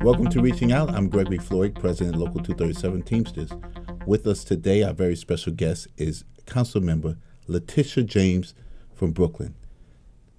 Welcome to Reaching Out. I'm Gregory Floyd, President Local 237 Teamsters. With us today, our very special guest is Councilmember Letitia James from Brooklyn.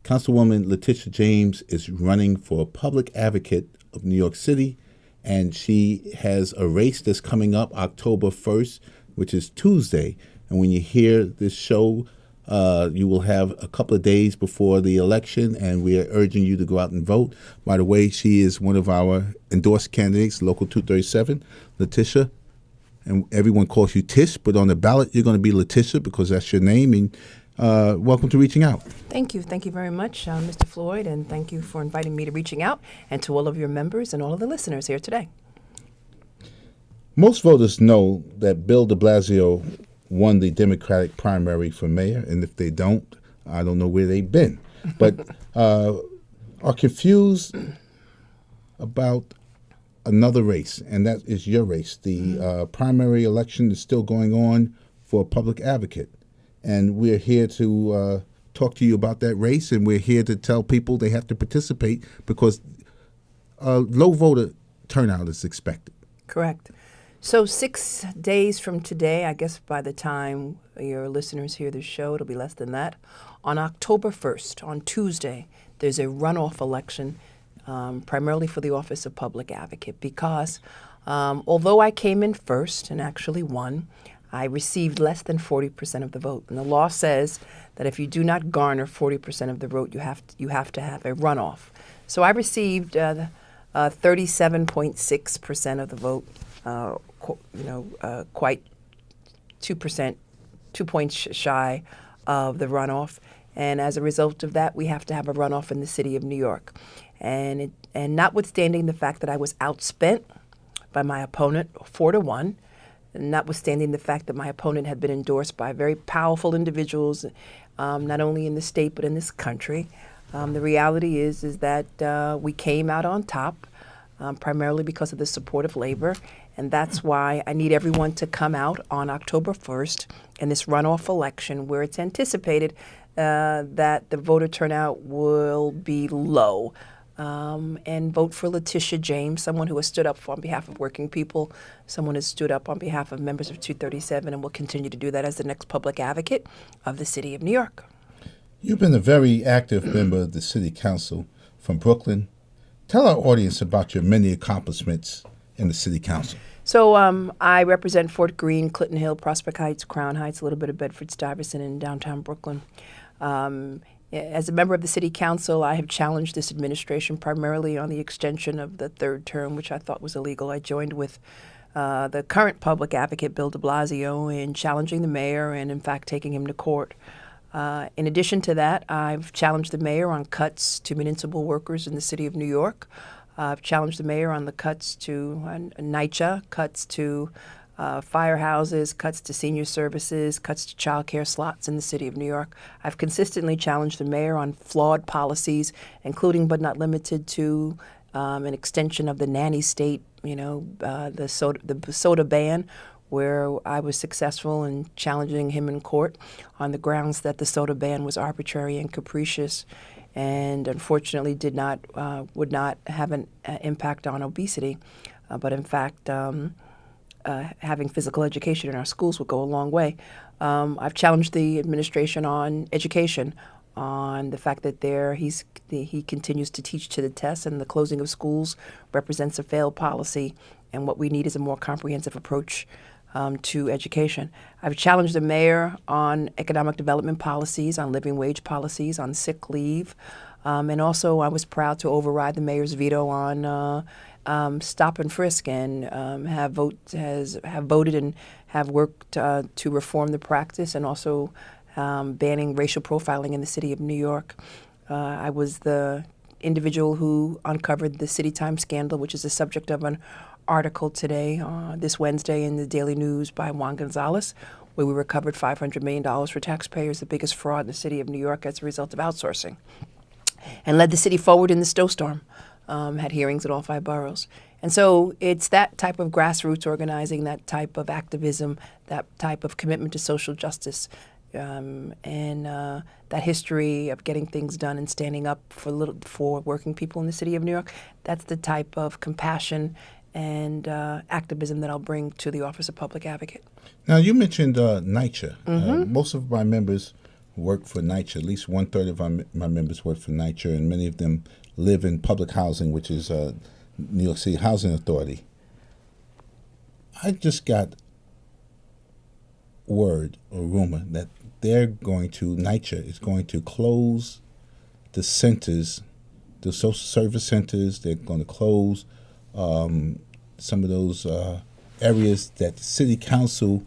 Councilwoman Letitia James is running for Public Advocate of New York City, and she has a race that's coming up October 1st, which is Tuesday. And when you hear this show, you will have a couple of days before the election, and we are urging you to go out and vote. By the way, she is one of our endorsed candidates, Local 237, Letitia. And everyone calls you Tish, but on the ballot, you're going to be Letitia because that's your name. And welcome to Reaching Out. Thank you. Thank you very much, Mr. Floyd, and thank you for inviting me to Reaching Out and to all of your members and all of the listeners here today. Most voters know that Bill de Blasio won the Democratic primary for mayor, and if they don't, I don't know where they've been. But are confused about another race, and that is your race. The primary election is still going on for a public advocate, and we're here to talk to you about that race, and we're here to tell people they have to participate because low voter turnout is expected. Correct. So 6 days from today, I guess by the time your listeners hear this show, it'll be less than that. On October 1st, on Tuesday, there's a runoff election primarily for the office of Public Advocate because although I came in first and actually won, I received less than 40% of the vote. And the law says that if you do not garner 40% of the vote, you have to have a runoff. So I received 37.6% of the vote. Quite 2 points shy of the runoff. And as a result of that, we have to have a runoff in the city of New York. And notwithstanding the fact that I was outspent by my opponent 4-1, and notwithstanding the fact that my opponent had been endorsed by very powerful individuals, not only in the state but in this country, the reality is that we came out on top. Primarily because of the support of labor. And that's why I need everyone to come out on October 1st in this runoff election where it's anticipated that the voter turnout will be low. And vote for Letitia James, someone who has stood up on behalf of working people, someone who has stood up on behalf of members of 237 and will continue to do that as the next public advocate of the city of New York. You've been a very active member of the city council from Brooklyn. Tell our audience about your many accomplishments in the city council. So I represent Fort Greene, Clinton Hill, Prospect Heights, Crown Heights, a little bit of Bedford-Stuyvesant, and downtown Brooklyn. As a member of the city council, I have challenged this administration primarily on the extension of the third term, which I thought was illegal. I joined with the current public advocate, Bill de Blasio, in challenging the mayor and, in fact, taking him to court. In addition to that, I've challenged the mayor on cuts to municipal workers in the city of New York. I've challenged the mayor on the cuts to NYCHA, cuts to firehouses, cuts to senior services, cuts to child care slots in the city of New York. I've consistently challenged the mayor on flawed policies, including but not limited to an extension of the nanny state, the soda ban, where I was successful in challenging him in court on the grounds that the soda ban was arbitrary and capricious and unfortunately would not have an impact on obesity. But in fact, having physical education in our schools would go a long way. I've challenged the administration on education, on the fact that he continues to teach to the test and the closing of schools represents a failed policy, and what we need is a more comprehensive approach to education. I've challenged the mayor on economic development policies, on living wage policies, on sick leave, and also I was proud to override the mayor's veto on stop and frisk, and have voted and have worked to reform the practice, and also banning racial profiling in the city of New York. I was the individual who uncovered the City Time scandal, which is the subject of an article today, this Wednesday, in the Daily News by Juan Gonzalez, where we recovered $500 million for taxpayers, the biggest fraud in the city of New York as a result of outsourcing, and led the city forward in the snowstorm, had hearings at all 5 boroughs. And so it's that type of grassroots organizing, that type of activism, that type of commitment to social justice and that history of getting things done and standing up for working people in the city of New York. That's the type of compassion and activism that I'll bring to the Office of Public Advocate. Now, you mentioned NYCHA. Most of my members work for NYCHA. At least 1/3 of my members work for NYCHA, and many of them live in public housing, which is New York City Housing Authority. I just got word or rumor that NYCHA is going to close the centers, the social service centers. They're going to close some of those areas that the city council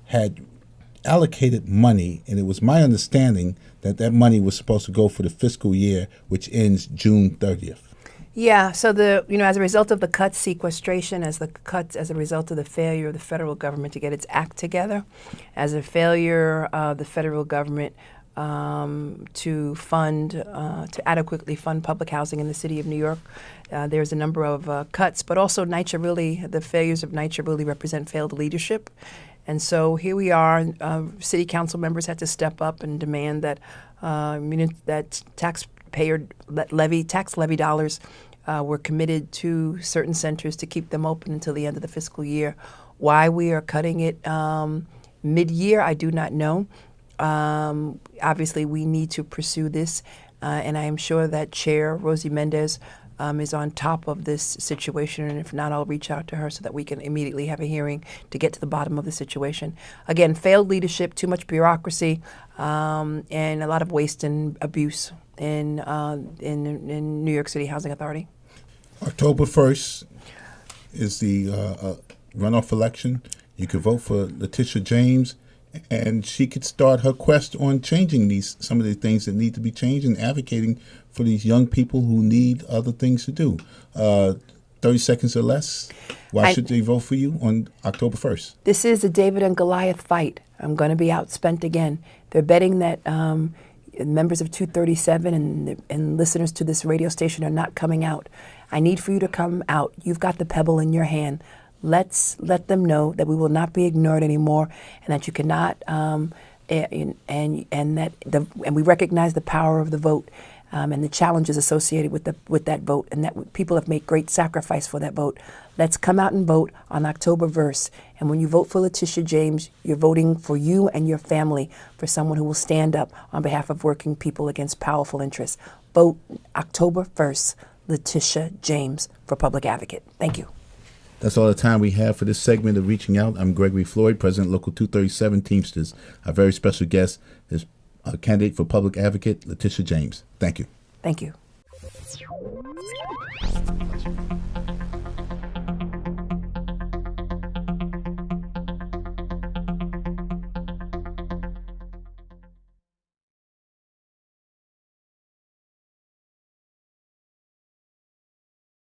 had allocated money, and it was my understanding that that money was supposed to go for the fiscal year, which ends June 30th. Yeah, so as a result of the cuts, sequestration, as a result of the failure of the federal government to get its act together, as a failure of the federal government to adequately fund public housing in the city of New York, there's a number of cuts, but also the failures of NYCHA really represent failed leadership. And so here we are. City council members had to step up and demand that that tax levy dollars were committed to certain centers to keep them open until the end of the fiscal year. Why we are cutting it mid-year, I do not know. Obviously, we need to pursue this, and I am sure that Chair Rosie Mendez is on top of this situation, and if not, I'll reach out to her so that we can immediately have a hearing to get to the bottom of the situation. Again, failed leadership, too much bureaucracy, and a lot of waste and abuse in New York City Housing Authority. October 1st is the runoff election. You could vote for Letitia James, and she could start her quest on changing some of the things that need to be changed and advocating for these young people who need other things to do. 30 seconds or less. Why should they vote for you on October 1st? This is a David and Goliath fight. I'm going to be outspent again. They're betting that members of 237 and listeners to this radio station are not coming out. I need for you to come out. You've got the pebble in your hand. Let's let them know that we will not be ignored anymore, and that you cannot, and we recognize the power of the vote, and the challenges associated with that vote, and that people have made great sacrifice for that vote. Let's come out and vote on October 1st. And when you vote for Letitia James, you're voting for you and your family, for someone who will stand up on behalf of working people against powerful interests. Vote October 1st, Letitia James for Public Advocate. Thank you. That's all the time we have for this segment of Reaching Out. I'm Gregory Floyd, President Local 237 Teamsters. Our very special guest is a candidate for Public Advocate, Letitia James. Thank you. Thank you.